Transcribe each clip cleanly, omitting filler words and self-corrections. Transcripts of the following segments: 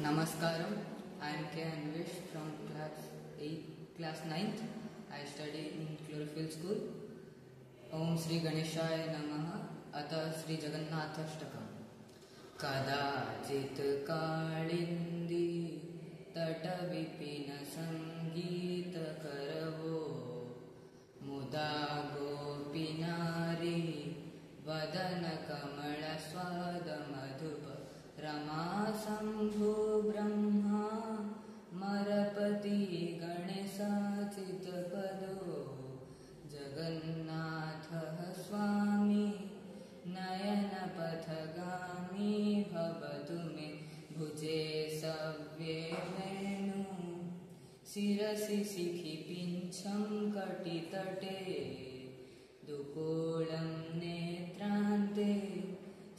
Namaskaram. I am K. Anvesh from class 9th. I study in Chlorophyll School. Om Sri Ganeshaya Namaha. Atha Sri Jagannatashtakam. Kadachit Kalindi Tata Vipina Sangeeta Karavo Muda Gopinari Vadana Kamala Swada Madhupa Rama Sambhu Brahma Marapati Ganesha Chitapado Jagannatha Swami Nayana Pathagami Bhavatu Me Bhuje Savye Venu Sirasi Sikhi Pincham Katitate Dukolam Netrante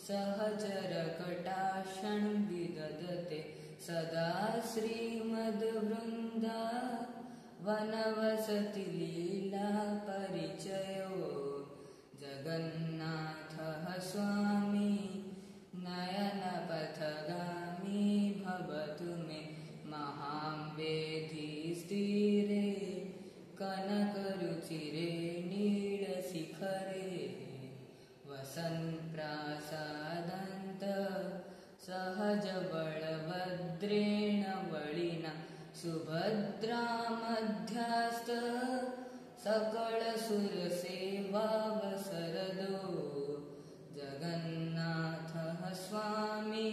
Sahajarakataṣaṇ vidadate sada Srimad-vrinda vanavasati lila parichayo Jagannatha Swami nayana pathagami bhavatu me maham vedhi stire kanakaruchire nila sikhare वसन प्रासादंत सहज बलभद्रेण बलिना सुभद्रा मध्यस्थ सकल सुर सेवावसरदो जगन्नाथ स्वामी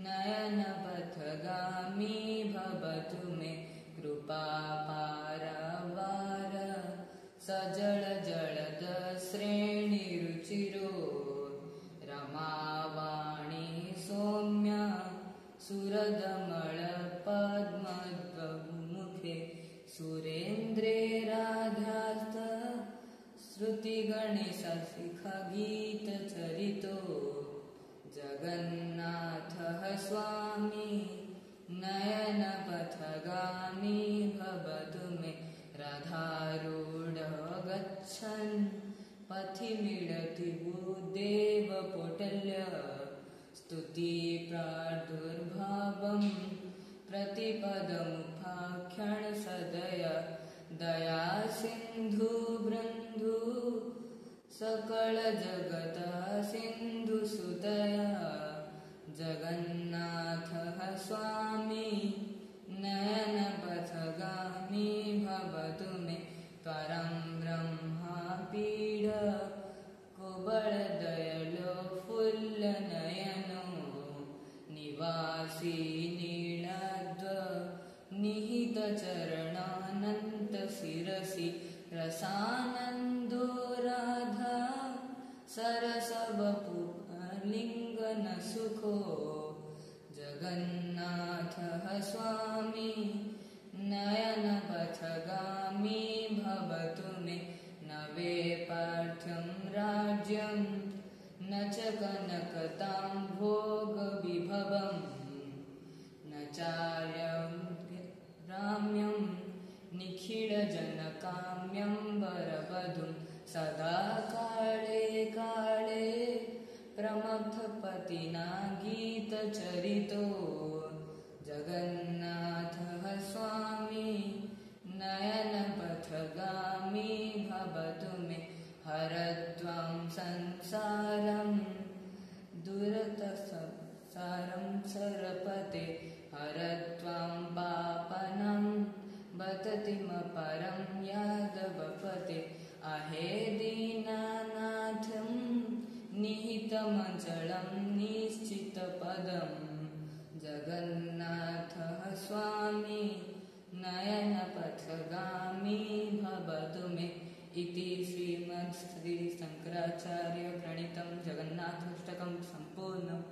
नयन पथगामी भवतु मे कृपा पारवार सजल जलद श्रेणी रुचिरो रमावाणी सौम्य सुरदमल पद्मद्वमुखे सुरेन्द्रे राधास्थ श्रुति गणेश शिख गीत चरितो जगन्नाथ स्वामी नयन पथगामी भवतु मे राधारूढ गच्छन् पथि मिलति भूदेव पोटल्य स्तुति प्रादुर्भावं प्रतिपदमुपाख्यान सदय दया सिन्धु बृन्धु सकल जगत सिन्धु सुतया जगन्नाथ स्वामी नयन पथगामी भवतु मे परं ब्रह्मा पीड कुबल दयलो फुल्ल नयनो निवासी नीलाद्व निहित चरणानंत शिरसि रसानंदो राधा सरस वपु लिंगन सुखो जगन्नाथ स्वामी नयन पथगामी भवतु मे न वे पार्थ्यं राज्यं न च कनकतां भोगविभवं न चार्यं राम्यं निखिलजनकाम्यं वरवधुं सदा काले काले प्रमथपतिना गीतचरितो जगन्नाथ स्वामी नयन पथगामी भवतु मे हरत्वं संसारं दुरतसंसारं सरपते हरत्वं पापनं बततिमपरं यादवपते अहे दीनानाथं निहितमचलं निश्चितपदम् जगन्नाथ स्वामी नयन पथगामी भवतु मे इति श्रीमद् श्री शंकराचार्य प्रणीतं जगन्नाथाष्टकं सम्पूर्णम्।